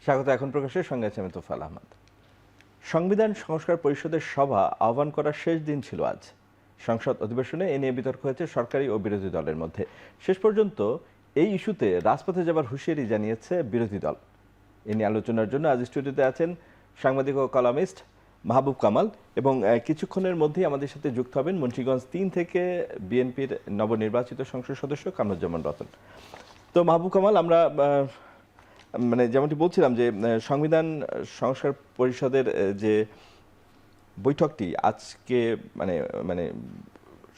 স্বাগত এখন প্রকাশের সঙ্গে আছে আমি তোফাল আহমদ। সংবিধান সংস্কার পরিষদের সভা আহ্বান করার শেষ দিন ছিল আজ। সংসদ অধিবেশনে এ নিয়ে বিতর্ক হয়েছে সরকারি ও বিরোধী দলের মধ্যে। শেষ পর্যন্ত এই ইস্যুতে রাজপথে যাবার হুঁশিয়ারি জানিয়েছে বিরোধী দল। এ নিয়ে আলোচনার জন্য আজ স্টুডিওতে আছেন সাংবাদিক ও কলামিস্ট মাহবুব কামাল, এবং কিছুক্ষণের মধ্যেই আমাদের সাথে যুক্ত হবেন মুন্সিগঞ্জ ৩ থেকে বিএনপির নবনির্বাচিত সংসদ সদস্য কামরুজ্জামান রতন। তো মাহবুব কামাল, আমরা যেমনটি বলছিলাম যে সংবিধান সংস্কার পরিষদের যে বৈঠকটি আজকে মানে মানে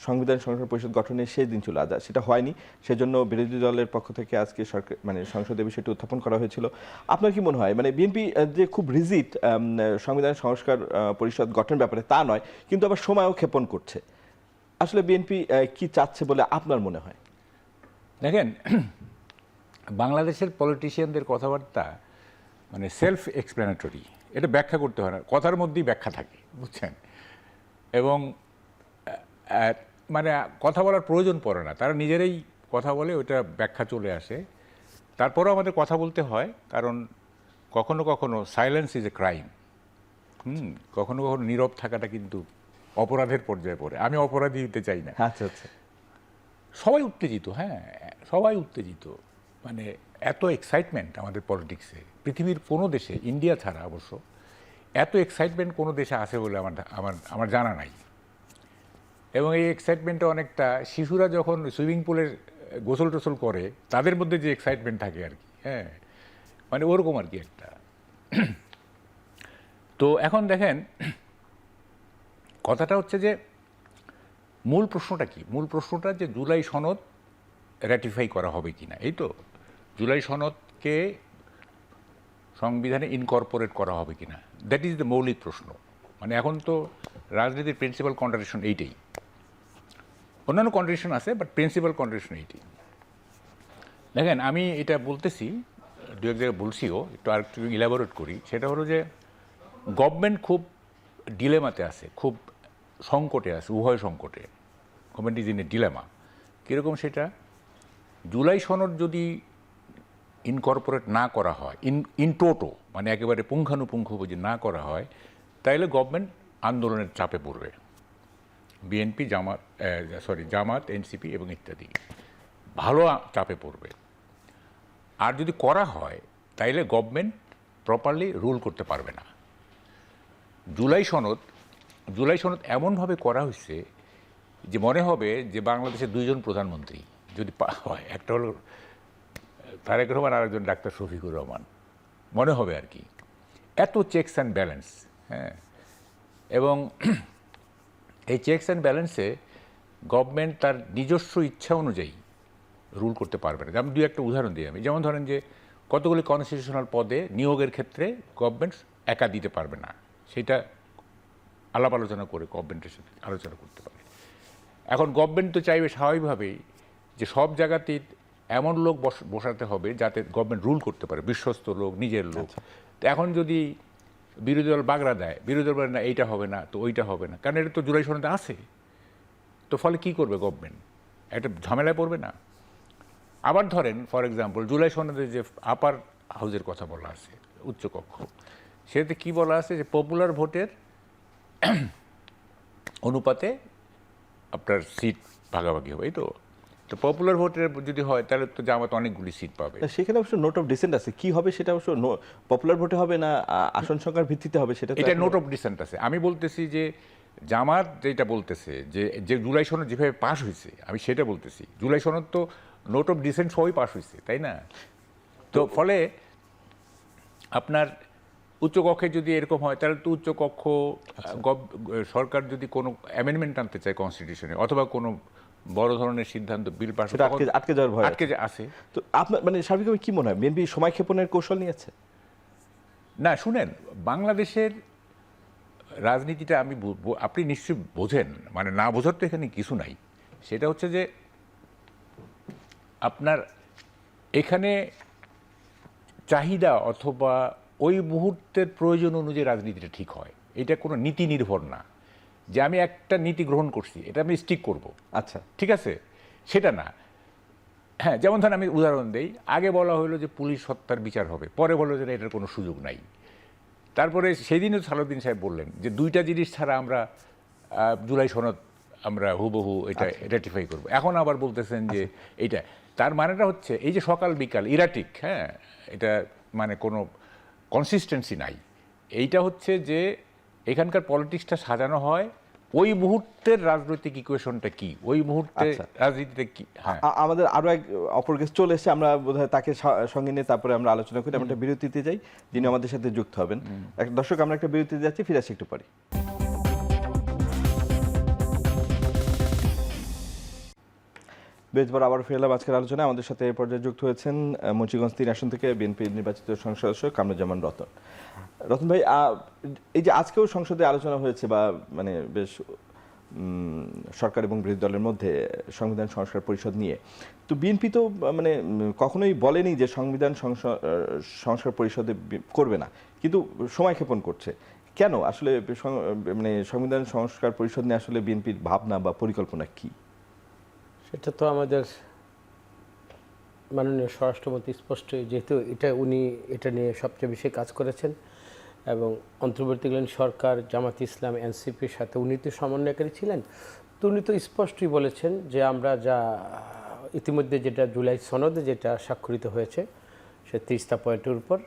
সংবিধান সংস্কার পরিষদ গঠনের শেষ দিন ছিল আজ, সেটা হয়নি। সেজন্য বিরোধী দলের পক্ষ থেকে আজকে সরকার সংসদে বিষয়টি উত্থাপন করা হয়েছিল। আপনার কি মনে হয়, বিএনপি যে খুব রিজিড সংবিধান সংস্কার পরিষদ গঠনের ব্যাপারে তা নয়, কিন্তু আবার সময়ও ক্ষেপণ করছে, আসলে বিএনপি কি চাচ্ছে বলে আপনার মনে হয়? দেখেন, বাংলাদেশের পলিটিশিয়ানদের কথাবার্তা সেলফ এক্সপ্লেনেটরি, এটা ব্যাখ্যা করতে হয় না, কথার মধ্যেই ব্যাখ্যা থাকে, বুঝছেন? এবং কথা বলার প্রয়োজন পড়ে না, তারা নিজেরাই কথা বলে, ওইটা ব্যাখ্যা চলে আসে। তারপরেও আমাদের কথা বলতে হয়, কারণ কখনো কখনো সাইলেন্স ইজ এ ক্রাইম। কখনো কখনো নীরব থাকাটা কিন্তু অপরাধের পর্যায়ে পড়ে। আমি অপরাধী হতে চাই না। আচ্ছা আচ্ছা। সবাই উত্তেজিত, হ্যাঁ সবাই উত্তেজিত। এত এক্সাইটমেন্ট আমাদের পলিটিক্সে, পৃথিবীর কোনো দেশে, ইন্ডিয়া ছাড়া অবশ্য, এত এক্সাইটমেন্ট কোনো দেশে আছে বলে আমার জানা নাই। এবং এই এক্সাইটমেন্টটা অনেকটা শিশুরা যখন সুইমিং পুলের গোসল টোসল করে তাদের মধ্যে যে এক্সাইটমেন্ট থাকে আর কি, হ্যাঁ ওরকম আর কি একটা। তো এখন দেখেন, কথাটা হচ্ছে যে মূল প্রশ্নটা কি? মূল প্রশ্নটা যে জুলাই সনদ র্যাটিফাই করা হবে কিনা। এই তো জুলাই সনদকে সংবিধানে ইনকর্পোরেট করা হবে কিনা, দ্যাট ইজ দ্য মৌলিক প্রশ্ন। এখন তো রাজনীতির প্রিন্সিপাল কন্ট্রাডিকশন এইটাই। অন্যান্য কন্ট্রাডিকশন আছে, বাট প্রিন্সিপাল কন্ট্রাডিকশন এইটাই। দেখেন, আমি এটা বলতেছি, দু এক জায়গায় বলছিও, একটু আরেকটু ইলাবোরেট করি। সেটা হলো যে গভর্নমেন্ট খুব ডিলেমাতে আছে, খুব সংকটে আছে, উভয় সংকটে। Government is in a dilemma. কীরকম সেটা? জুলাই সনদ যদি ইনকর্পোরেট না করা হয়, ইন টোটো, একেবারে পুঙ্খানুপুঙ্খ যদি না করা হয়, তাহলে গভর্নমেন্ট আন্দোলনের চাপে পড়বে। বিএনপি, জামাত, এনসিপি এবং ইত্যাদি ভালো চাপে পড়বে। আর যদি করা হয়, তাইলে গভর্নমেন্ট প্রপারলি রুল করতে পারবে না। জুলাই সনদ এমনভাবে করা হয়েছে যে মনে হবে যে বাংলাদেশের দুইজন প্রধানমন্ত্রী যদি হয়, একটা হলো তারেক রহমান আর একজন ডাক্তার শফিকুর রহমান, মনে হবে আর কি। এত চেকস অ্যান্ড ব্যালেন্স, হ্যাঁ। এবং এই চেকস অ্যান্ড ব্যালেন্সে গভর্নমেন্ট তার নিজস্ব ইচ্ছা অনুযায়ী রুল করতে পারবে না। যেমন দুই একটা উদাহরণ দিই আমি। যেমন ধরেন যে কতগুলি কনস্টিটিউশনাল পদে নিয়োগের ক্ষেত্রে গভর্নমেন্ট একা দিতে পারবে না, সেটা আলাপ আলোচনা করে গভর্নমেন্টের সাথে আলোচনা করতে পারে। এখন গভর্নমেন্ট তো চাইবে স্বাভাবিকভাবেই যে সব জায়গাতেই এমন লোক বসাতে হবে যাতে গভর্নমেন্ট রুল করতে পারে, বিশ্বস্ত লোক, নিজের লোক। তো এখন যদি বিরোধী দল বাগড়া দেয়, বিরোধী দল বলে না এইটা হবে না, তো ওইটা হবে না, কারণ এটা তো জুলাই সনদে আছে। তো ফলে কি করবে গভর্নমেন্ট? একটা ঝামেলায় পড়বে না? আবার ধরেন ফর এক্সাম্পল, জুলাই সনদে যে আপার হাউজের কথা বলা আছে, উচ্চকক্ষ, সেটাতে কি বলা আছে যে পপুলার ভোটের অনুপাতে আপনার সিট ভাগাভাগি হবে। এই তো পপুলার ভোটের যদি হয় তাহলে তো জামাত অনেকগুলি সিট পাবে। সেখানে অবশ্য নোট অফ ডিসেন্ট আছে, কি হবে সেটা অবশ্য পপুলার ভোটে হবে না আসন সংখ্যার ভিত্তিতে হবে, সেটা এটা নোট অফ ডিসেন্ট আছে। আমি বলতেছি যে জামাত যেটা বলতেছে যে জুলাই সনদ যেভাবে পাশ হয়েছে, আমি সেটা বলতেছি। জুলাই সনদ তো নোট অফ ডিসেন্ট সবই পাশ হয়েছে, তাই না? তো ফলে আপনার উচ্চকক্ষে যদি এরকম হয়, তাহলে তো উচ্চকক্ষ সরকার যদি কোনো অ্যামেন্ডমেন্ট আনতে চায় কনস্টিটিউশনে, অথবা কোনো বড় ধরনের সিদ্ধান্ত বিল পাস আটকে যাওয়ার ভয় আছে। তো আপনার সার্বিকভাবে কি মনে হয়, বিএনপি সময় ক্ষেপণের কৌশল নিয়েছে? না, শুনেন, বাংলাদেশের রাজনীতিটা আপনি নিশ্চয়ই বোঝেন, না বোঝার তো এখানে কিছু নাই। সেটা হচ্ছে যে আপনার এখানে চাহিদা অথবা ওই মুহূর্তের প্রয়োজন অনুযায়ী রাজনীতিটা ঠিক হয়। এটা কোনো নীতি নির্ভর না যে আমি একটা নীতি গ্রহণ করছি, এটা আমি স্টিক করব, আচ্ছা ঠিক আছে, সেটা না। হ্যাঁ, যেমন ধরেন আমি উদাহরণ দেই, আগে বলা হলো যে পুলিশ হত্যার বিচার হবে, পরে বললো যে এটার কোনো সুযোগ নাই। তারপরে সেদিনও সালাউদ্দিন সাহেব বললেন যে দুইটা জিনিস ছাড়া আমরা জুলাই সনদ আমরা হুবহু এটা রেটিফাই করব। এখন আবার বলতেছেন যে এইটা, তার মানেটা হচ্ছে এই যে সকাল বিকাল ইরাটিক, হ্যাঁ, এটা মানে কোনো কনসিস্টেন্সি নাই। এইটা হচ্ছে যে এখানকার পলিটিক্সটা সাজানো হয় ওই মুহূর্তের রাজনৈতিক ইকুয়েশনটা কি, ওই মুহূর্তে রাজনীতিতে কি। হ্যাঁ, আমাদের আরো এক অপর গেস্ট চলে এসেছে, আমরা বোধহয় তাকে সঙ্গে নিয়ে তারপরে আমরা আলোচনা করি। আমরা একটা বিরতিতে যাই, যিনি আমাদের সাথে যুক্ত হবেন। দর্শক, আমরা একটা বিরতিতে যাচ্ছি, ফিরে আসছি একটু পরে। বেশ বড় আবার ফিরলাম আজকের আলোচনায়। আমাদের সাথে এই পর্যায়ে যুক্ত হয়েছেন মুন্সিগঞ্জ 3 আসন থেকে বিএনপির নির্বাচিত সংসদ সদস্য কামরুজ্জামান রতন। রতন ভাই, এই যে আজকেও সংসদে আলোচনা হয়েছে বা মানে বেশ সরকার এবং বিরোধী দলের মধ্যে সংবিধান সংস্কার পরিষদ নিয়ে, তো বিএনপি তো মানে কখনোই বলেনি যে সংবিধান সংস্কার পরিষদে করবে না, কিন্তু সময় ক্ষেপণ করছে কেন? আসলে মানে সংবিধান সংস্কার পরিষদ নিয়ে আসলে বিএনপির ভাবনা বা পরিকল্পনা কি? সেটা তো আমাদের মাননীয় স্বরাষ্ট্রমন্ত্রী স্পষ্ট, যেহেতু উনি এটা নিয়ে সবচেয়ে বেশি কাজ করেছেন এবং অন্তর্বর্তীকালীন সরকার, জামাত ইসলাম, এনসিপির সাথে উনি তো সমন্বয়কারী ছিলেন। তো উনি তো স্পষ্টই বলেছেন যে আমরা যা ইতিমধ্যে যেটা জুলাই সনদে যেটা স্বাক্ষরিত হয়েছে সে 30টা পয়েন্টের উপর,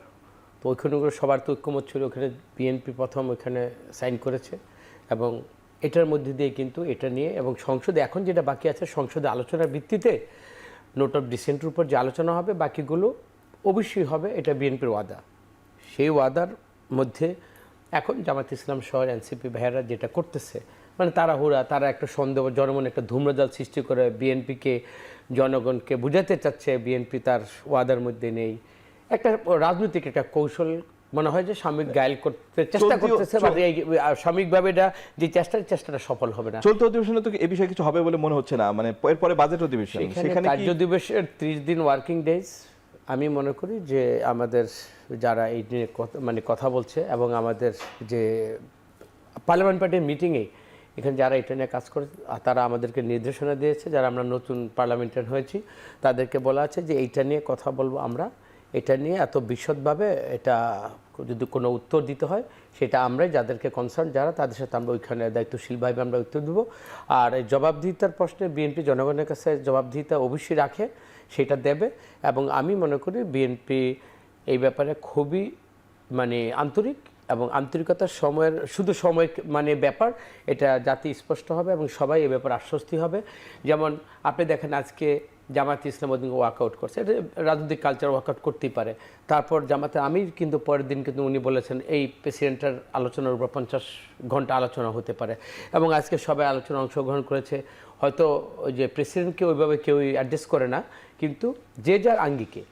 তো ওইখানে সবার তো ঐক্যমত ছিল। ওখানে বিএনপি প্রথম ওইখানে সাইন করেছে এবং এটার মধ্যে দিয়ে কিন্তু এটা নিয়ে এবং সংসদে এখন যেটা বাকি আছে, সংসদে আলোচনার ভিত্তিতে নোট অফ ডিসেন্টের উপর যে আলোচনা হবে বাকিগুলো অবশ্যই হবে, এটা বিএনপির ওয়াদা। সেই ওয়াদার মধ্যে এখন জামাত ইসলাম সহ এনসিপি ভাইয়েরা যেটা করতেছে, মানে তারা একটা সন্দেহ, জনমনে একটা ধূম্রজাল সৃষ্টি করে বিএনপিকে, জনগণকে বুঝাতে চাচ্ছে বিএনপি তার ওয়াদার মধ্যে নেই। একটা রাজনৈতিক একটা কৌশল মনে হয় যে সাময়িক গায়েল করতে চেষ্টা করতেছে, সাময়িকভাবে এটা যে চেষ্টাটা সফল হবে না। চলতি অধিবেশনে তো এই বিষয়ে কিছু হবে বলে মনে হচ্ছে না, মানে এরপরে বাজেট অধিবেশন, সেখানে কার্য দিবসের 30 দিন ওয়ার্কিং ডেজ। আমি মনে করি যে আমাদের যারা এই নিয়ে কথা বলছে এবং আমাদের যে পার্লামেন্ট পার্টির মিটিংয়ে এখানে যারা এটা নিয়ে কাজ করে তারা আমাদেরকে নির্দেশনা দিয়েছে, যারা আমরা নতুন পার্লামেন্টারি হয়েছি তাদেরকে বলা আছে যে এইটা নিয়ে কথা বলবো আমরা, এটা নিয়ে এত বিশদভাবে এটা যদি কোনো উত্তর দিতে হয় সেটা আমরাই যাদেরকে কনসার্ন যারা তাদের সাথে আমরা ওইখানে দায়িত্বশীলভাবে আমরা উত্তর দেবো। আর এই জবাবদিহিতার প্রশ্নে বিএনপি জনগণের কাছে জবাবদিহিতা অবশ্যই রাখে, সেটা দেবে। এবং আমি মনে করি বিএনপি এই ব্যাপারে খুবই মানে আন্তরিক এবং আন্তরিকতার শুধু সময় মানে ব্যাপার, এটা জাতি স্পষ্ট হবে এবং সবাই এ ব্যাপারে আশ্বস্তি হবে। যেমন আপনি দেখেন আজকে জামাতে ইসলাম ওদিন ওয়ার্কআউট করছে, এটা রাজনৈতিক কালচার ওয়ার্কআউট করতেই পারে। তারপর জামাতে আমির কিন্তু পরের দিন কিন্তু উনি বলেছেন এই প্রেসিডেন্টের আলোচনার উপর 50 ঘন্টা আলোচনা হতে পারে এবং আজকে সবাই আলোচনা অংশগ্রহণ করেছে। হয়তো ওই যে প্রেসিডেন্টকে ওইভাবে কেউই অ্যাড্রেস করে না, কিন্তু যে যার আঙ্গিকে,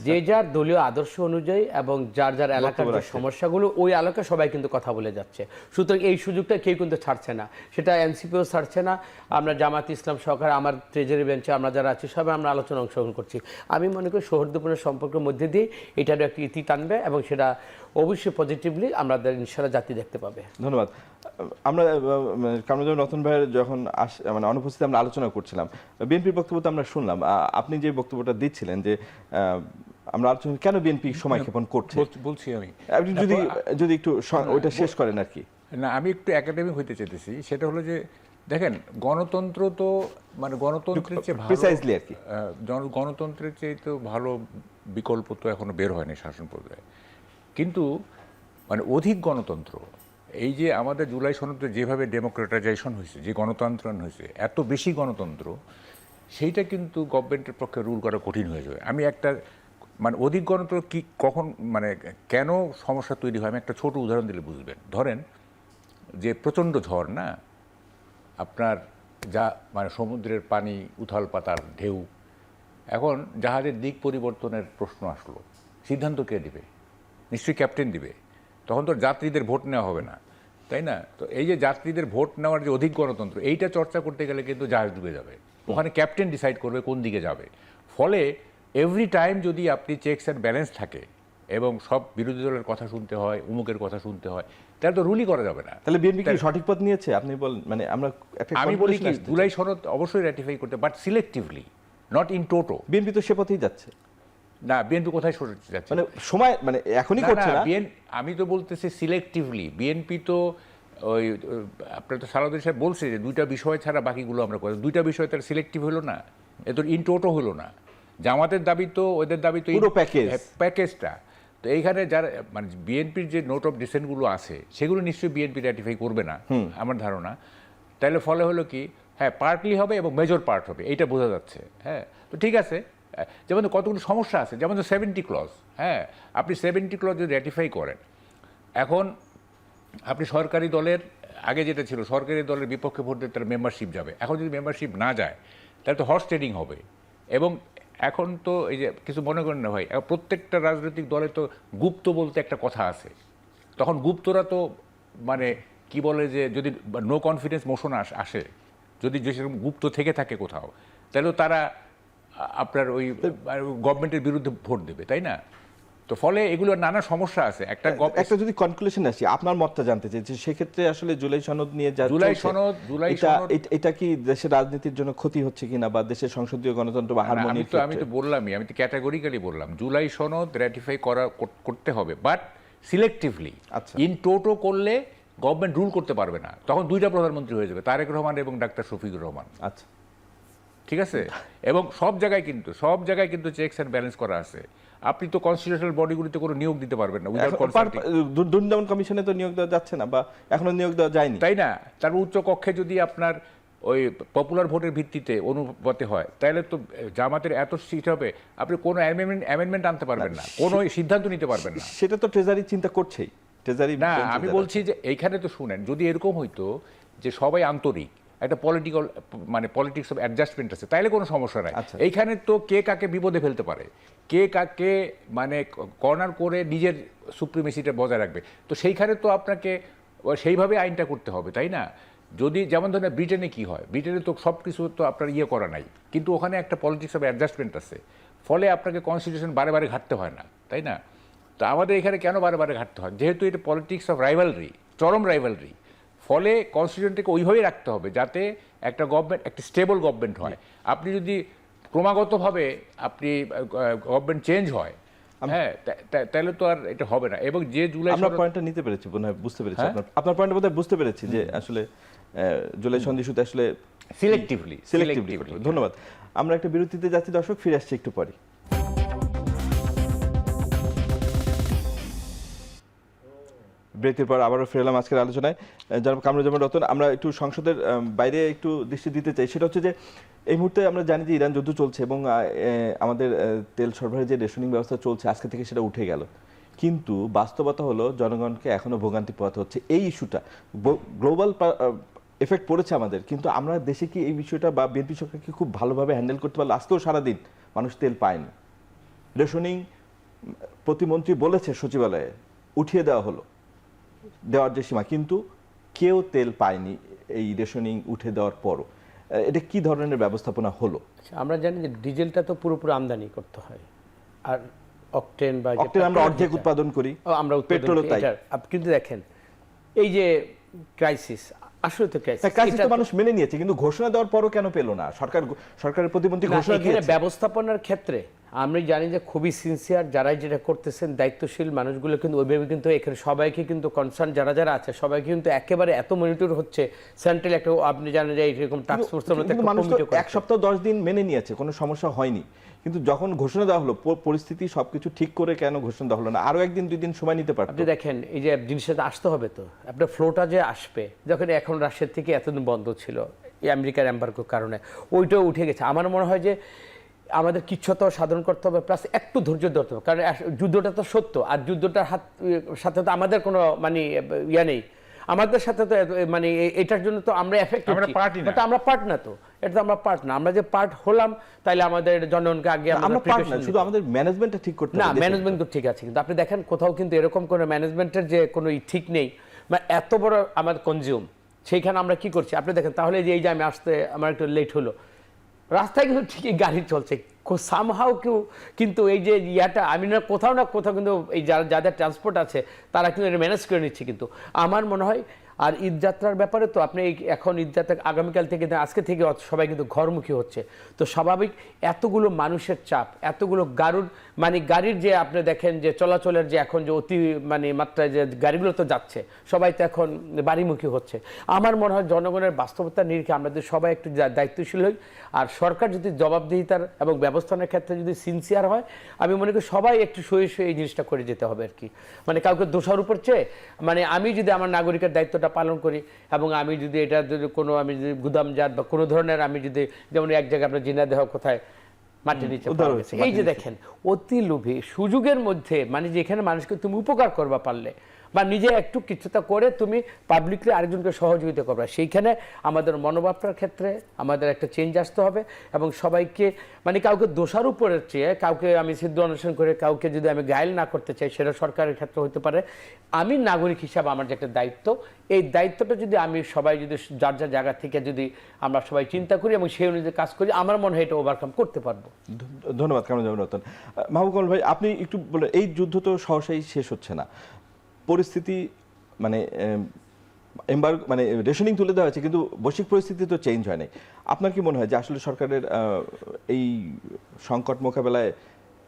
যে যার দলীয় আদর্শ অনুযায়ী এবং যার যার এলাকার যে সমস্যাগুলো ওই এলাকায় সবাই কিন্তু কথা বলে যাচ্ছে। সুতরাং এই সুযোগটা কেউ কিন্তু ছাড়ছে না, সেটা এনসিপিও ছাড়ছে না। আমরা জামাত ইসলাম সহকারে আমার ট্রেজারি বেঞ্চে আমরা যারা আছি সবাই আমরা আলোচনা অংশগ্রহণ করছি। আমি মনে করি সৌহার্দ্যপূর্ণ সম্পর্কের মধ্যে দিয়ে এটারও একটি ইতি টানবে এবং সেটা অবশ্যই পজিটিভলি আমাদের ইনশাআল্লাহ জাতি দেখতে পাবে। ধন্যবাদ। আমরা কামরুজ্জামান রতন ভাইয়ের যখন মানে অনুপস্থিত আমরা আলোচনা করছিলাম, বিএনপির বক্তব্য তো আমরা শুনলাম। আপনি যে বক্তব্যটা দিচ্ছিলেন যে আমরা আলোচনা কেন বিএনপি সময় ক্ষেপণ করছে বলছি আমি, যদি একটু ওইটা শেষ করেন আর কি। না, আমি একটু একাডেমিক হইতে চাইতেছি। সেটা হলো যে দেখেন, গণতন্ত্র তো মানে গণতন্ত্রের চেয়ে প্রিসাইজলি আর কি, গণতন্ত্রের চেয়ে তো ভালো বিকল্প তো এখনো বের হয়নি শাসন পর্যায়ে। কিন্তু মানে অধিক গণতন্ত্র, এই যে আমাদের জুলাই সনদে যেভাবে ডেমোক্রেটাইজেশন হয়েছে, যে গণতন্ত্রায়ন হয়েছে, এত বেশি গণতন্ত্র, সেইটা কিন্তু গভর্নমেন্টের পক্ষে রুল করা কঠিন হয়ে যাবে। আমি একটা মানে অধিক গণতন্ত্র কি কখন মানে কেন সমস্যা তৈরি হয় আমি একটা ছোট উদাহরণ দিলে বুঝবেন। ধরেন যে প্রচণ্ড ঝড় না, আপনার যা মানে সমুদ্রের পানি, উথাল পাতাল ঢেউ, এখন জাহাজের দিক পরিবর্তনের প্রশ্ন আসলো, সিদ্ধান্ত কে দিবে? নিশ্চয়ই ক্যাপ্টেন দিবে। তখন তো যাত্রীদের ভোট নেওয়া হবে না, তাই না? তো এই যে যাত্রীদের ভোট নেওয়ার যে অধিক গণতন্ত্র, এইটা চর্চা করতে গেলে কিন্তু জাহাজ ডুবে যাবে। ওখানে ক্যাপ্টেন ডিসাইড করবে কোন দিকে যাবে। ফলে এভরি টাইম যদি আপনি চেকস অ্যান্ড ব্যালেন্স থাকে এবং সব বিরোধী দলের কথা শুনতে হয়, উমুকের কথা শুনতে হয়, তাহলে তো রুলই করা যাবে না। তাহলে বিএনপি কি সঠিক পথ নিয়েছে? আপনি বলেন মানে আমরা আমি বলি কি, জুলাই সনদ অবশ্যই র্যাটিফাই করতে, but selectively, not in toto. BNP তো সে পথেই যাচ্ছে, না, বিএনপি কোথায় সরে যাচ্ছে? মানে সময় মানে এখনই করছে না। আমি তো বলতেছি সিলেক্টিভলি। বিএনপি তো ওই আপনার তো সালাউদ্দিন সাহেব বলছে যে 2টা বিষয় ছাড়া বাকিগুলো আমরা করি। 2টা বিষয় তার সিলেক্টিভ হলো না, এ তো ইন টোটো হলো না। জামাতের দাবি তো, ওদের দাবি তো পুরো প্যাকেজ, প্যাকেজটা। তো এইখানে যারা মানে বিএনপির যে নোট অফ ডিসেন্টগুলো আছে সেগুলো নিশ্চয়ই বিএনপি র্যাটিফাই করবে না আমার ধারণা। তাহলে ফলে হলো কি, হ্যাঁ পার্টলি হবে এবং মেজর পার্ট হবে, এইটা বোঝা যাচ্ছে। হ্যাঁ, তো ঠিক আছে। যেমন কতগুলো সমস্যা আছে, যেমন 70 ক্লজ। হ্যাঁ, আপনি 70 ক্লজ যদি র্যাটিফাই করেন, এখন আপনি সরকারি দলের আগে যেটা ছিল সরকারি দলের বিপক্ষে ভোট দিতে তার মেম্বারশিপ যাবে। এখন যদি মেম্বারশিপ না যায় তাহলে তো হর্স ট্রেডিং হবে। এবং এখন তো এই যে কিছু মনে করেন না ভাই, প্রত্যেকটা রাজনৈতিক দলে তো গুপ্ত বলতে একটা কথা আছে। তখন গুপ্তরা তো মানে কি বলে যে যদি নো কনফিডেন্স মোশন আসে, যদি যেরকম গুপ্ত থেকে থাকে কোথাও, তাহলে তারা আপনার ওই গভর্নমেন্টের বিরুদ্ধে ভোট দেবে, তাই না? তো ফলে এগুলোর নানা সমস্যা আছে। একটা যদি কনক্লুশন আসি, আপনার মতটা জানতে চাই যে সেক্ষেত্রে আসলে জুলাই সনদ নিয়ে যা জুলাই সনদ এটা কি দেশের রাজনীতির জন্য ক্ষতি হচ্ছে কিনা, বা দেশের সংসদীয় গণতন্ত্র বা হারমোনি? আমি তো বললামই, আমি তো ক্যাটাগরিক্যালি বললাম জুলাই সনদ র্যাটিফাই করতে হবে, বাট সিলেক্টিভলি। ইন টোটো করলে গভর্নমেন্ট রুল করতে পারবে না, তখন 2টা প্রধানমন্ত্রী হয়ে যাবে, তারেক রহমান এবং ডাক্তার শফিকুর রহমান। আচ্ছা, ঠিক আছে। এবং সব জায়গায় কিন্তু চেকস অ্যান্ড ব্যালেন্স করা আছে। আপনি তো কনস্টিটিউশনাল বডিগুলিতে কোনো নিয়োগ দিতে পারবেন না উইদাউট কনসাল্টিং। দুর্নীতি কমিশনে তো নিয়োগ দেওয়া যাচ্ছে না, বা এখনো নিয়োগ দেওয়া যায়নি, তাই না? তারপর উচ্চ কক্ষে যদি আপনার ওই পপুলার ভোটের ভিত্তিতে অনুপাতে হয়, তাহলে তো জামাতের এত সিট হবে, আপনি কোনো অ্যামেন্ডমেন্ট আনতে পারবেন না, কোনো সিদ্ধান্ত নিতে পারবেন না। সেটা তো ট্রেজারি চিন্তা করছেই। ট্রেজারি না, আমি বলছি যে এইখানে তো শুনেন, যদি এরকম হইতো যে সবাই আন্তরিক, একটা পলিটিক্স অফ অ্যাডজাস্টমেন্ট আছে, তাইলে কোনো সমস্যা নাই। এইখানে তো কে কাকে বিপদে ফেলতে পারে, কে কাকে মানে কর্নার করে নিজের সুপ্রিমেসিটা বজায় রাখবে, তো সেইখানে তো আপনাকে সেইভাবে আইনটা করতে হবে, তাই না? যদি যেমন ধরেন ব্রিটেনে কি হয়, ব্রিটেনে তো সব কিছু তো আপনার করা নাই, কিন্তু ওখানে একটা পলিটিক্স অফ অ্যাডজাস্টমেন্ট আছে, ফলে আপনাকে কনস্টিটিউশন বারে ঘাটতে হয় না, তাই না? তো আমাদের এখানে কেন বারে ঘাটতে হয়? যেহেতু এটা পলিটিক্স অফ রাইভালরি, চরম রাইভালরি, ফলে কনস্টিটিউশনটাকে ওইভাবেই রাখতে হবে যাতে একটা গভর্নমেন্ট, একটা স্টেবল গভর্নমেন্ট হয়। আপনি যদি ক্রমাগতভাবে আপনি গভর্নমেন্ট চেঞ্জ হয়, হ্যাঁ, তাহলে তো আর এটা হবে না। এবং যে জুলাই আমরা পয়েন্টটা নিতে পেরেছি, বুঝতে পেরেছি, আপনার পয়েন্ট বোধহয় বুঝতে পেরেছি যে আসলে জুলাই সন্ধি ইস্যুতে আসলে সিলেক্টিভলি। ধন্যবাদ। আমরা একটা বিরতিতে যাচ্ছি দর্শক, ফিরে আসছি একটু পরে। বিরতির পর আবারও ফিরলাম আজকের আলোচনায়। জনাব কামরুজ্জামান রতন, আমরা একটু সংসদের বাইরে একটু দৃষ্টি দিতে চাই। সেটা হচ্ছে যে এই মুহূর্তে আমরা জানি যে ইরান যুদ্ধ চলছে এবং আমাদের তেল সরবরাহের যে রেশনিং ব্যবস্থা চলছে আজকে থেকে সেটা উঠে গেল, কিন্তু বাস্তবতা হলো জনগণকে এখনো ভোগান্তি পোহাতে হচ্ছে। এই ইস্যুটা গ্লোবাল এফেক্ট পড়েছে আমাদের, কিন্তু আমরা দেশে কি এই বিষয়টা বা বিএনপি সরকার কি খুব ভালোভাবে হ্যান্ডেল করতে পারলো? আজকেও সারাদিন মানুষ তেল পায়নি। রেশনিং প্রতিমন্ত্রী বলেছে সচিবালয়ে উঠিয়ে দেওয়া হলো, দেওয়ার যে সীমা, কিন্তু কেউ তেল পায়নি এই রেশনিং উঠে দেওয়ার পরও। এটা কি ধরনের ব্যবস্থাপনা হলো? আমরা জানি যে ডিজেলটা তো পুরোপুরি আমদানি করতে হয়, আর অকটেন বা আমরা অর্ধেক উৎপাদন করি, আমরা পেট্রোলও তাই। কিন্তু দেখেন এই যে ক্রাইসিস, আসলে তো ক্রাইসিস তো মানুষ মেনে নিয়েছে, কিন্তু ঘোষণা দেওয়ার পরও কেন পেল না? সরকারের প্রতিমন্ত্রী ঘোষণা দিয়েছে। ব্যবস্থাপনার ক্ষেত্রে আমরা জানি যে খুবই সিনসিয়ার যারাই যেটা করতেছেন, দায়িত্বশীল মানুষগুলো কিন্তু ওইভাবে কিন্তু এখানে সবাইকে কিন্তু কনসার্ন যারা আছে সবাইকে কিন্তু একেবারে এত মনিটর হচ্ছে। সেন্ট্রাল একটা আপনি জানেন যে এইরকম টাস্ক ফোর্সের মধ্যে মানুষ এক সপ্তাহ 10 দিন মেনে নিয়েছে, কোনো সমস্যা হয়নি, কিন্তু যখন ঘোষণা দেওয়া হলো পরিস্থিতি সবকিছু ঠিক করে কেন ঘোষণা দেওয়া হলো না? আরো একদিন 2 দিন সময় নিতে পারতো। আপনি দেখেন এই যে জিনিসটা আসতে হবে, তো আপনার ফ্লোটা যে আসবে, যখন এখন রাশিয়ার থেকে এতদিন বন্ধ ছিল এই আমেরিকার এম্বার্গোর কারণে, ওইটাও উঠে গেছে। আমার মনে হয় যে আমাদের কিচ্ছুটাও সাধন করতে হবে, প্লাস একটু ধৈর্য ধরতে হবে, কারণ যুদ্ধটা তো সত্য, আর যুদ্ধটার সাথে তো আমাদের কোনো মানে নেই, আমাদের সাথে তো মানে এটার জন্য তো আমরা এফেক্ট, আমরা পার্ট না, তো এটা তো আমরা পার্ট না। আমরা যে পার্ট হলাম তাইলে আমাদের জনগণকে আগে আমরা পার্ট না, শুধু আমাদের ম্যানেজমেন্টটা ঠিক করতে হবে। না, ম্যানেজমেন্ট তো ঠিক আছে, কিন্তু আপনি দেখেন কোথাও কিন্তু এরকম কোনো ম্যানেজমেন্টের যে কোনো ঠিক নেই, মানে এত বড় আমাদের কনজিউম, সেইখানে আমরা কি করছি আপনি দেখেন। তাহলে যে এই যে আমি আসতে আমার একটু লেট হলো, রাস্তায় কিন্তু ঠিকই গাড়ি চলছে, সামহাও কেউ কিন্তু এই যে আমি না কোথাও কিন্তু এই যাদের ট্রান্সপোর্ট আছে তারা কিন্তু এটা ম্যানেজ করে নিচ্ছে। কিন্তু আমার মনে হয় আর ঈদ যাত্রার ব্যাপারে তো আপনি এখন ঈদ যাত্রা আগামীকাল থেকে আজকে থেকে সবাই কিন্তু ঘরমুখী হচ্ছে, তো স্বাভাবিক এতগুলো মানুষের চাপ, এতগুলো গাড়ির যে আপনি দেখেন যে চলাচলের যে এখন যে অতি মাত্রায় যে গাড়িগুলো তো যাচ্ছে, সবাই তো এখন বাড়িমুখী হচ্ছে। আমার মনে হয় জনগণের বাস্তবতার নিরিখে আমাদের সবাই একটু দায়িত্বশীল হই, আর সরকার যদি জবাবদিহিতার এবং ব্যবস্থানের ক্ষেত্রে যদি সিনসিয়ার হয়, আমি মনে করি সবাই একটু সয়ে এই জিনিসটা করে যেতে হবে আর কি। কাউকে দোষার উপর চেয়ে আমি যদি আমার নাগরিকের দায়িত্বটা পালন করি, এবং আমি যদি এটা যদি আমি যদি গুদামজাত বা কোনো ধরনের আমি যদি, যেমন এক জায়গায় আপনার জিনাদেহ কোথায় মাটি নিচে পাওয়া গেছে, এই যে দেখেন অতি লোভী সুযোগের মধ্যে যেখানে মানুষকে তুমি উপকার করবা পারলে বা নিজে একটু কিছুটা করে তুমি পাবলিকলি আরেকজনকে সহযোগিতা করবা, সেইখানে আমাদের মনোভাবটার ক্ষেত্রে আমাদের একটা চেঞ্জ আসতে হবে। এবং সবাইকে কাউকে দোষার উপরে চেয়ে কাউকে আমি সিদ্ধ অনুসরণ করে কাউকে যদি আমি গায়েল না করতে চাই, সেটা সরকারের ক্ষেত্রে হতে পারে। আমি নাগরিক হিসাবে আমার যে একটা দায়িত্ব, এই দায়িত্বটা যদি আমি সবাই যদি যার যার জায়গা থেকে যদি আমরা সবাই চিন্তা করি এবং সেই অনুযায়ী কাজ করি, আমার মনে হয় এটা ওভারকাম করতে পারবো। ধন্যবাদ কামরুজ্জামান রতন। মাহবুব কামাল ভাই, আপনি একটু বলেন, এই যুদ্ধ তো সহসাই শেষ হচ্ছে না, পরিস্থিতি রেশনিং তুলে দেওয়া হয়েছে, কিন্তু বৈশ্বিক পরিস্থিতি তো চেঞ্জ হয় নাই। আপনার কি মনে হয় যে আসলে সরকারের এই সংকট মোকাবেলায়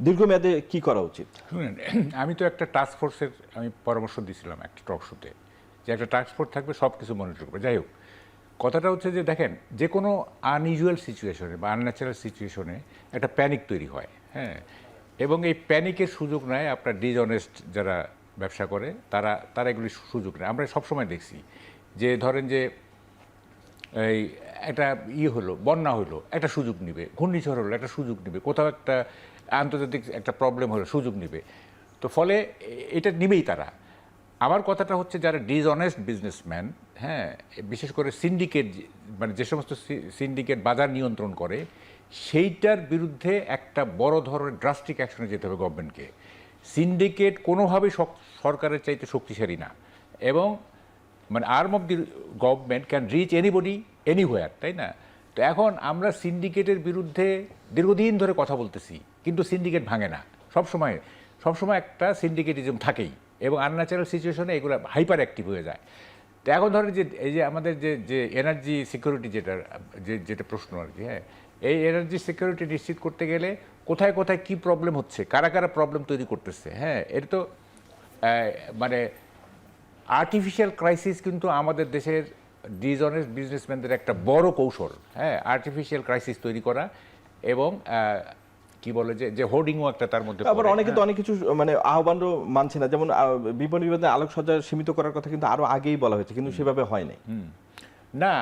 দীর্ঘমেয়াদে কি করা উচিত? শুনেন, আমি তো একটা টাস্ক ফোর্সের আমি পরামর্শ দিয়েছিলাম একটা টক শোতে, যে একটা টাস্ক ফোর্স থাকবে, সব কিছু মনিটর করবে। যাই হোক, কথাটা হচ্ছে যে দেখেন, যে কোনো আনইউজুয়াল সিচুয়েশনে বা আনন্যাচারাল সিচুয়েশনে একটা প্যানিক তৈরি হয়, হ্যাঁ, এবং এই প্যানিকের সুযোগ নেয় আপনার ডিসঅনেস্ট যারা ব্যবসা করে, তারা এগুলি সুযোগ নেয়। আমরা সবসময় দেখছি যে ধরেন যে এই একটা হলো, বন্যা হলো, একটা সুযোগ নিবে, ঘূর্ণিঝড় হলো, একটা সুযোগ নিবে, কোথাও একটা আন্তর্জাতিক একটা প্রবলেম হলো, সুযোগ নিবে। তো ফলে এটা নিবেই তারা। আমার কথাটা হচ্ছে যারা ডিসঅনেস্ট বিজনেসম্যান, হ্যাঁ, বিশেষ করে সিন্ডিকেট, যে সমস্ত সিন্ডিকেট বাজার নিয়ন্ত্রণ করে, সেইটার বিরুদ্ধে একটা বড় ধরনের ড্রাস্টিক অ্যাকশনে যেতে হবে গভর্নমেন্টকে। সিন্ডিকেট কোনোভাবেই সরকারের চাইতে শক্তিশালী না, এবং arm of the government can reach anybody anywhere, তাই না? তো এখন আমরা সিন্ডিকেটের বিরুদ্ধে দীর্ঘদিন ধরে কথা বলতেছি, কিন্তু সিন্ডিকেট ভাঙে না। সবসময় একটা সিন্ডিকেটিজম থাকেই, এবং আনন্যাচারাল সিচুয়েশনে এগুলো হাইপার অ্যাক্টিভ হয়ে যায়। তো এখন ধরেন যে এই যে আমাদের যে এনার্জি সিকিউরিটি যেটা প্রশ্ন আর কি, হ্যাঁ, এই এনার্জি সিকিউরিটি নিশ্চিত করতে গেলে কোথায় কোথায় কী প্রবলেম হচ্ছে, কারা কারা প্রবলেম তৈরি করতেছে, হ্যাঁ, এটা তো আর্টিফিশিয়াল ক্রাইসিস কিন্তু আমাদের দেশের ডিসঅনেস্ট বিজনেসম্যানদের একটা বড় কৌশল, হ্যাঁ, আর্টিফিশিয়াল ক্রাইসিস তৈরি করা, এবং কি বলে যে হোর্ডিংও একটা তার মধ্যে। আবার অনেকে তো অনেক কিছু আহ্বানও মানছে না, যেমন বিপণী বিভাগে আলোকসজ্জা সীমিত করার কথা কিন্তু আরো আগেই বলা হয়েছে, কিন্তু সেভাবে হয় নাই। না,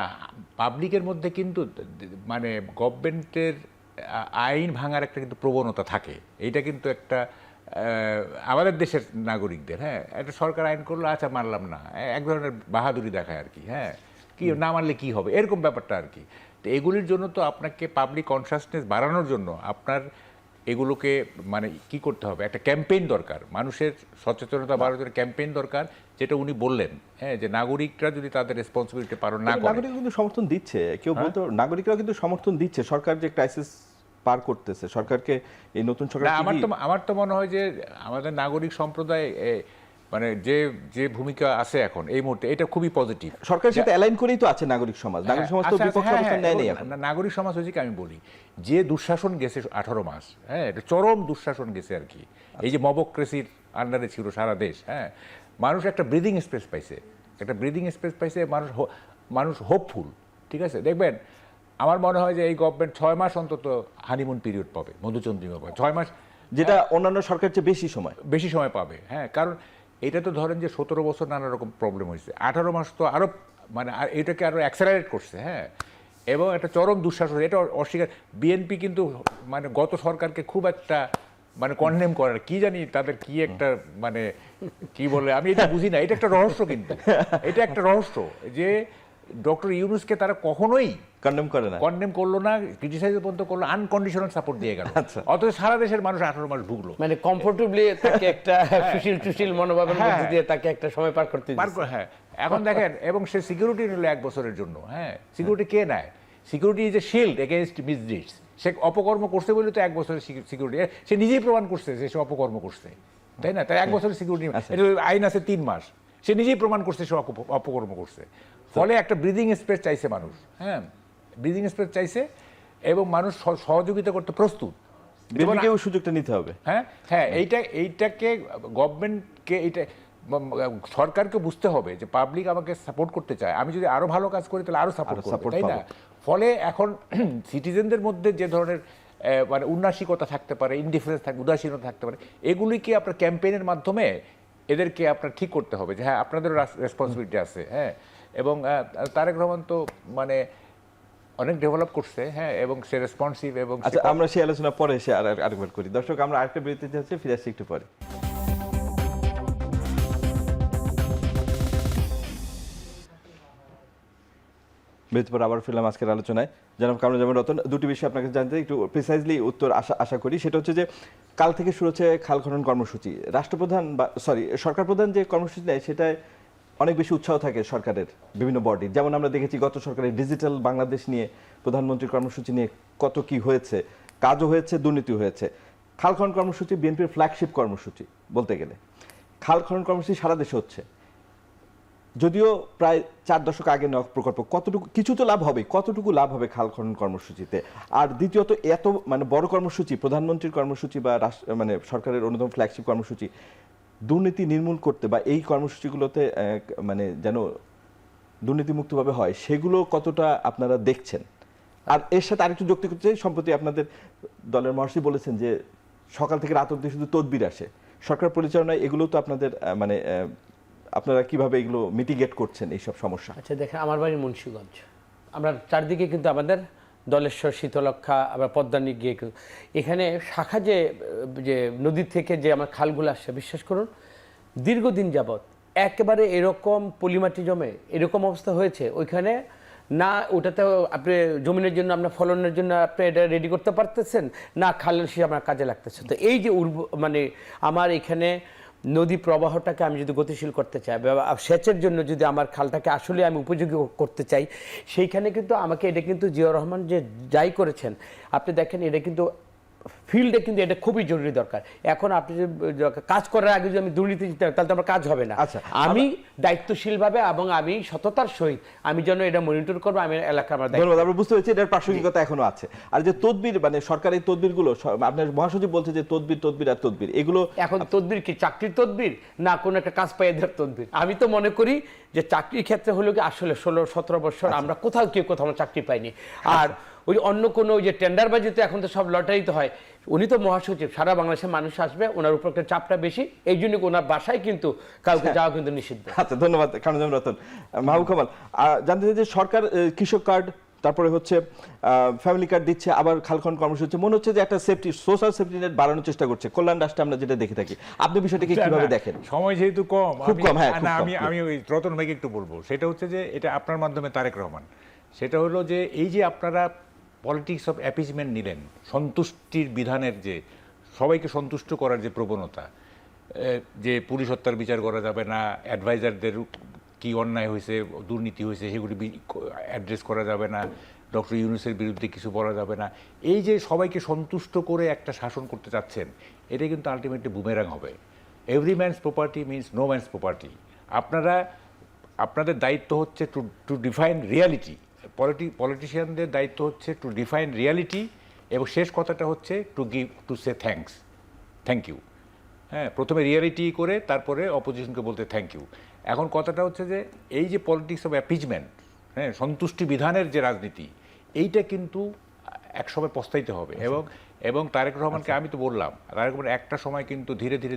পাবলিকের মধ্যে কিন্তু গভর্নমেন্টের আইন ভাঙার একটা কিন্তু প্রবণতা থাকে। এইটা কিন্তু একটা আমাদের দেশের নাগরিকদের, হ্যাঁ, একটা সরকার আইন করলো, আচ্ছা মানলাম না, এক ধরনের বাহাদুরি দেখায় আর কি, হ্যাঁ, কি না মানলে কি হবে, এরকম ব্যাপারটা আর কি। তো এগুলির জন্য তো আপনাকে পাবলিক কনসাসনেস বাড়ানোর জন্য আপনার এগুলোকে কি করতে হবে, একটা ক্যাম্পেইন দরকার, মানুষের সচেতনতা বাড়ানোর জন্য ক্যাম্পেইন দরকার, যেটা উনি বললেন, হ্যাঁ, যে নাগরিকরা যদি তাদের রেসপন্সিবিলিটি পালন না করে। নাগরিকরা কিন্তু সমর্থন দিচ্ছে, কেউ বলতো নাগরিকরা কিন্তু সমর্থন দিচ্ছে, সরকার যে ক্রাইসিস পার করতেছে, সরকারকে এই নতুন সরকার। আমার তো মনে হয় যে আমাদের নাগরিক সম্প্রদায় যে ভূমিকা আছে এখন এই মুহূর্তে, এটা খুবই পজিটিভ। সরকারের সাথে অ্যালাইন করেই তো আছে নাগরিক সমাজ, নাগরিক সমাজ তো বিপক্ষ অবস্থান নেয় নাই এখন। নাগরিক সমাজ হচ্ছে কি, আমি বলি যে দুঃশাসন গেছে 18 মাস, হ্যাঁ, এটা চরম দুঃশাসন গেছে আর কি, এই যে মবক্রেসির আন্ডারে ছিল সারা দেশ, হ্যাঁ, মানুষ একটা ব্রিদিং স্পেস পাইছে, মানুষ হোপফুল, ঠিক আছে। দেখবেন, আমার মনে হয় যে এই গভর্নমেন্ট 6 মাস অন্তত হানিমুন পিরিয়ড পাবে, মধুচন্দ্রিমা পাবে 6 মাস, যেটা অন্যান্য সরকারের চেয়ে বেশি সময় পাবে, হ্যাঁ। কারণ এটা তো ধরেন যে 17 বছর নানা রকম প্রবলেম হয়েছে, 18 মাস তো আরো এটাকে আরো অ্যাক্সেলারেট করছে, হ্যাঁ, এবং একটা চরম দুঃশাসন, এটা অস্বীকার। বিএনপি কিন্তু গত সরকারকে খুব একটা কন্ডেম করার, কি জানি তাদের কি একটা কি বলে, আমি এটা বুঝি না, এটা একটা রহস্য, কিন্তু এটা একটা রহস্য যে ডক্টর ইউনূসকে তারা কখনোই কন্ডেম করলো না, ক্রিটিসাইজ পর্যন্ত করলো, আনকন্ডিশনাল সাপোর্ট দিয়ে গেল, অথচ সারা দেশের মানুষ 18 মাস ভুগলো, কমফোর্টেবলি তাকে একটা সুশীল মনোভাবের মধ্যে দিয়ে তাকে একটা সময় পার করতে দিয়েছে। হ্যাঁ, এখন দেখেন, এবং সে সিকিউরিটি নিল 1 বছরের জন্য, হ্যাঁ, সিকিউরিটি কে নেয়? Security is a shield against misdeeds. সে অপকর্ম করছে বলে তো 1 বছরের সিকিউরিটি, সে নিজেই প্রমাণ করছে যে সে অপকর্ম করছে, তাই না? তাই 1 বছরের সিকিউরিটি, আইন আছে 3 মাস, সে নিজেই প্রমাণ করছে সে অপকর্ম করছে। ফলে একটা ব্রিদিং স্পেস চাইছে মানুষ, হ্যাঁ, ব্রিদিং স্পেস চাইছে এবং মানুষ সহযোগিতা করতে প্রস্তুত। বিএনপিকেও সুযোগটা নিতে হবে। হ্যাঁ, এইটাকে গভর্নমেন্টকে সরকারকে বুঝতে হবে যে পাবলিক আমাকে সাপোর্ট করতে চায়, আমি যদি আরো ভালো কাজ করি তাহলে আরো সাপোর্ট করবে, তাই না? ফলে এখন সিটিজেনদের মধ্যে যে ধরনের মানে উন্নাসিকতা থাকতে পারে, ইনডিফারেন্স থাকবে, উদাসীনতা থাকতে পারে, এগুলিকে আপনার ক্যাম্পেইনের মাধ্যমে এদেরকে আপনার ঠিক করতে হবে যে হ্যাঁ আপনাদেরও রেসপন্সিবিলিটি আছে। হ্যাঁ, এবং তারেক রহমান তো মানে অনেক ডেভেলপ করছে, হ্যাঁ, এবং সে রেসপন্সিভ এবং আচ্ছা, আমরা সেই আলোচনা পরে এসে আরেকবার করি। দর্শক, আমরা আরেকটা বিরতি যাচ্ছি, ফিরে আসছি একটু পরে। বিরতির পর আবার ফিরলাম আজকের আলোচনায়। জনাব কামরুজ্জামান রতন, দুটি বিষয় আপনাকে জানতে একটু প্রিসাইজলি উত্তর আশা করি। সেটা হচ্ছে যে কাল থেকে শুরু হচ্ছে খাল খনন কর্মসূচি। রাষ্ট্রপ্রধান বা সরকার প্রধান যে কর্মসূচি নেয় সেটায় অনেক বেশি উৎসাহ থাকে সরকারের বিভিন্ন বডির। যেমন আমরা দেখেছি গত সরকারের ডিজিটাল বাংলাদেশ নিয়ে, প্রধানমন্ত্রীর কর্মসূচি নিয়ে কত কি হয়েছে, কাজও হয়েছে, দুর্নীতি হয়েছে। খাল খনন কর্মসূচি বিএনপির ফ্ল্যাগশিপ কর্মসূচি বলতে গেলে। খাল খনন কর্মসূচি সারা দেশে হচ্ছে, যদিও প্রায় 4 দশক আগে নেওয়া প্রকল্প। কতটুকু, কিছু তো লাভ হবে, কতটুকু লাভ হবে খাল খনন কর্মসূচিতে? আর দ্বিতীয়ত, এত মানে বড় কর্মসূচি, প্রধানমন্ত্রীর কর্মসূচি বা মানে সরকারের অন্যতম ফ্ল্যাগশিপ কর্মসূচি, দুর্নীতি নির্মূল করতে বা এই কর্মসূচিগুলোতে মানে যেন দুর্নীতিমুক্তভাবে হয়, সেগুলো কতটা আপনারা দেখছেন? আর এর সাথে আরেকটু যুক্তি করতে চাই, সম্প্রতি আপনাদের দলের মহাসচিব বলেছেন যে সকাল থেকে রাত অবধি শুধু তদবির আসে। সরকার পরিচালনায় এগুলো তো আপনাদের মানে আপনারা কিভাবে এগুলো মিটিগেট করছেন এইসব সমস্যা? আচ্ছা দেখেন, আমার বাড়ি মুন্সিগঞ্জ, আমরা চারদিকে কিন্তু আমাদের দলেশ্বর, শীতলক্ষা, আবার পদ্মানি গিয়ে এখানে শাখা যে যে নদীর থেকে যে আমার খালগুলো আসছে, বিশ্বাস করুন দীর্ঘদিন যাবৎ একেবারে এরকম পলিমাটি জমে এরকম অবস্থা হয়েছে ওইখানে, না ওটাতে আপনি জমিনের জন্য আপনার ফলনের জন্য আপনি এটা রেডি করতে পারতেছেন, না খালের সে আমার কাজে লাগতেছে। তো এই যে মানে আমার এখানে নদী প্রবাহটাকে আমি যদি গতিশীল করতে চাই, সেচের জন্য যদি আমার খালটাকে আসলে আমি উপযোগী করতে চাই, সেইখানে কিন্তু আমাকে এটা কিন্তু জিয়াউর রহমান যে যাই করেছেন, আপনি দেখেন এটা কিন্তু ফিল্ডে কিন্তু এটা খুবই জরুরি দরকার। এখন আপনি কাজ করার আগে যদি আমি দুর্নীতি তাহলে তো আমার কাজ হবে না। আচ্ছা, আমি দায়িত্বশীলভাবে এবং আমি সততার সহিত আমি যেন এটা মনিটর করবো, আমি এলাকার আমার ধন্যবাদ। আমরা বুঝতে পেরেছি এটার প্রাসঙ্গিকতা এখনো আছে। আর যে তদবির মানে সরকারি তদবিরগুলো, আপনার মহাসচিব বলছে যে তদবির আর তদবির, এগুলো এখন তদবির কি চাকরির তদবির না কোনো একটা কাজ পাইয়ে দেওয়ার তদবির? আমি তো মনে করি যে চাকরির ক্ষেত্রে হলো কি আসলে 16-17 বছর আমরা কোথাও আমরা চাকরি পাইনি। আর ওই অন্য কোনো ওই যে টেন্ডারবাজিতে এখন তো সব লটারিতে হয়। উনি তো মহাসচিব, সারা বাংলাদেশের মানুষ আসবে, ওনার উপর একটা চাপটা বেশি, এই জন্য ওনার বাসায় কিন্তু কাউকে যাওয়া কিন্তু নিষিদ্ধ। আচ্ছা, ধন্যবাদ কামরুজ্জামান রতন। মাহবুব কামাল, জানতে চাই যে সরকার কৃষক কার্ড, তারপরে হচ্ছে ফ্যামিলি কার্ড দিচ্ছে, আবার খাল খনন কর্মসূচি, মনে হচ্ছে যে একটা সেফটি, সোশ্যাল সেফটি নেট বাড়ানোর চেষ্টা করছে কল্যাণ রাষ্ট্রে, আমরা যেটা দেখে থাকি। আপনি বিষয়টাকে কিভাবে দেখেন? সময় যেহেতু কম, খুব কম, হ্যাঁ, আমি ওই রতন ভাইকে একটু বলবো, সেটা হচ্ছে যে এটা আপনার মাধ্যমে তারেক রহমান, সেটা হলো যে এই যে আপনারা পলিটিক্স অফ অ্যাপিজমেন্ট নিলেন, সন্তুষ্টির বিধানের যে সবাইকে সন্তুষ্ট করার যে প্রবণতা, যে পুলিশ হত্যার বিচার করা যাবে না, অ্যাডভাইজারদের কি অন্যায় হয়েছে, দুর্নীতি হয়েছে, সেগুলি অ্যাড্রেস করা যাবে না, ডক্টর ইউনূসের বিরুদ্ধে কিছু বলা যাবে না, এই যে সবাইকে সন্তুষ্ট করে একটা শাসন করতে চাচ্ছেন, এটা কিন্তু আলটিমেটলি বুমেরাং হবে। Every man's property means no man's property. আপনাদের দায়িত্ব হচ্ছে টু ডিফাইন রিয়ালিটি, পলিটিশিয়ানদের দায়িত্ব হচ্ছে টু ডিফাইন রিয়ালিটি, এবং শেষ কথাটা হচ্ছে টু সে থ্যাংক ইউ। হ্যাঁ, প্রথমে রিয়ালিটি করে তারপরে অপোজিশনকে বলতে থ্যাংক ইউ। এখন কথাটা হচ্ছে যে এই যে পলিটিক্স অফ অ্যাপিজমেন্ট, হ্যাঁ, সন্তুষ্টি বিধানের যে রাজনীতি, এইটা কিন্তু একসময় পস্তাইতে হবে। এবং তারেক রহমানকে আমি তো বললাম, তারেক রহমান একটা সময় কিন্তু ধীরে ধীরে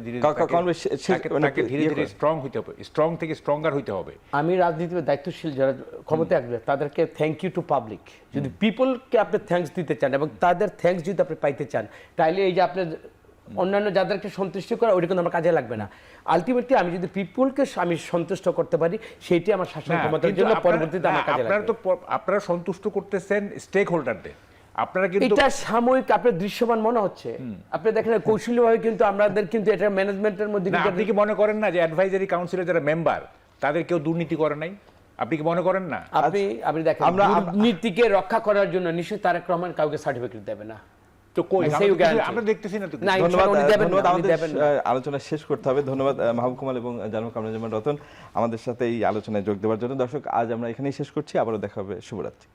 স্ট্রং হইতে হবে, স্ট্রং থেকে স্ট্রঙ্গার হইতে হবে। আমি রাজনীতিতে দায়িত্বশীল যারা ক্ষমতায় আসবে তাদেরকে থ্যাংক ইউ টু পাবলিক, যদি পিপলকে আপনি থ্যাঙ্কস দিতে চান এবং তাদের থ্যাঙ্কস যদি আপনি পাইতে চান, তাইলে এই যে আপনি অন্যান্য যাদেরকে সন্তুষ্ট করা ওইটা কিন্তু আমার কাজে লাগবে না। আলটিমেটলি আমি যদি পিপলকে আমি সন্তুষ্ট করতে পারি, সেইটি আমার শাসন ক্ষমতার জন্য পরবর্তীতে আমার কাজে লাগবে। আপনারা সন্তুষ্ট করতেছেন স্টেক হোল্ডারদের, আপনারা কিন্তু এটা সাময়িক আপনার দৃশ্যমান মনে হচ্ছে। আপনি দেখেন কৌশলীভাবে কিন্তু আমাদের কিন্তু এটা ম্যানেজমেন্টের মধ্যে, আপনি কি মনে করেন না যে অ্যাডভাইজারি কাউন্সিলের যারা মেম্বার তাদের কেউ দুর্নীতি করে নাই? আপনি কি মনে করেন না? আপনি দেখেন দুর্নীতিকে রক্ষা করার জন্য নিশ্চয়ই তারেক রহমান কাউকে সার্টিফিকেট দেবে না। তো কই I say you guarantee. আমরা দেখতেছি না তো না, ধন্যবাদ উনি দেবেন না, ধন্যবাদ উনি আমাদের দেবেন না। আলোচনা শেষ করতে হবে। ধন্যবাদ মাহবুব কামাল এবং জানমু কামরুজ্জামান রতন আমাদের সাথে এই আলোচনায় যোগ দেওয়ার জন্য। দর্শক, আজ আমরা এখানেই শেষ করছি, আবারও দেখা হবে। শুভরাত্রি।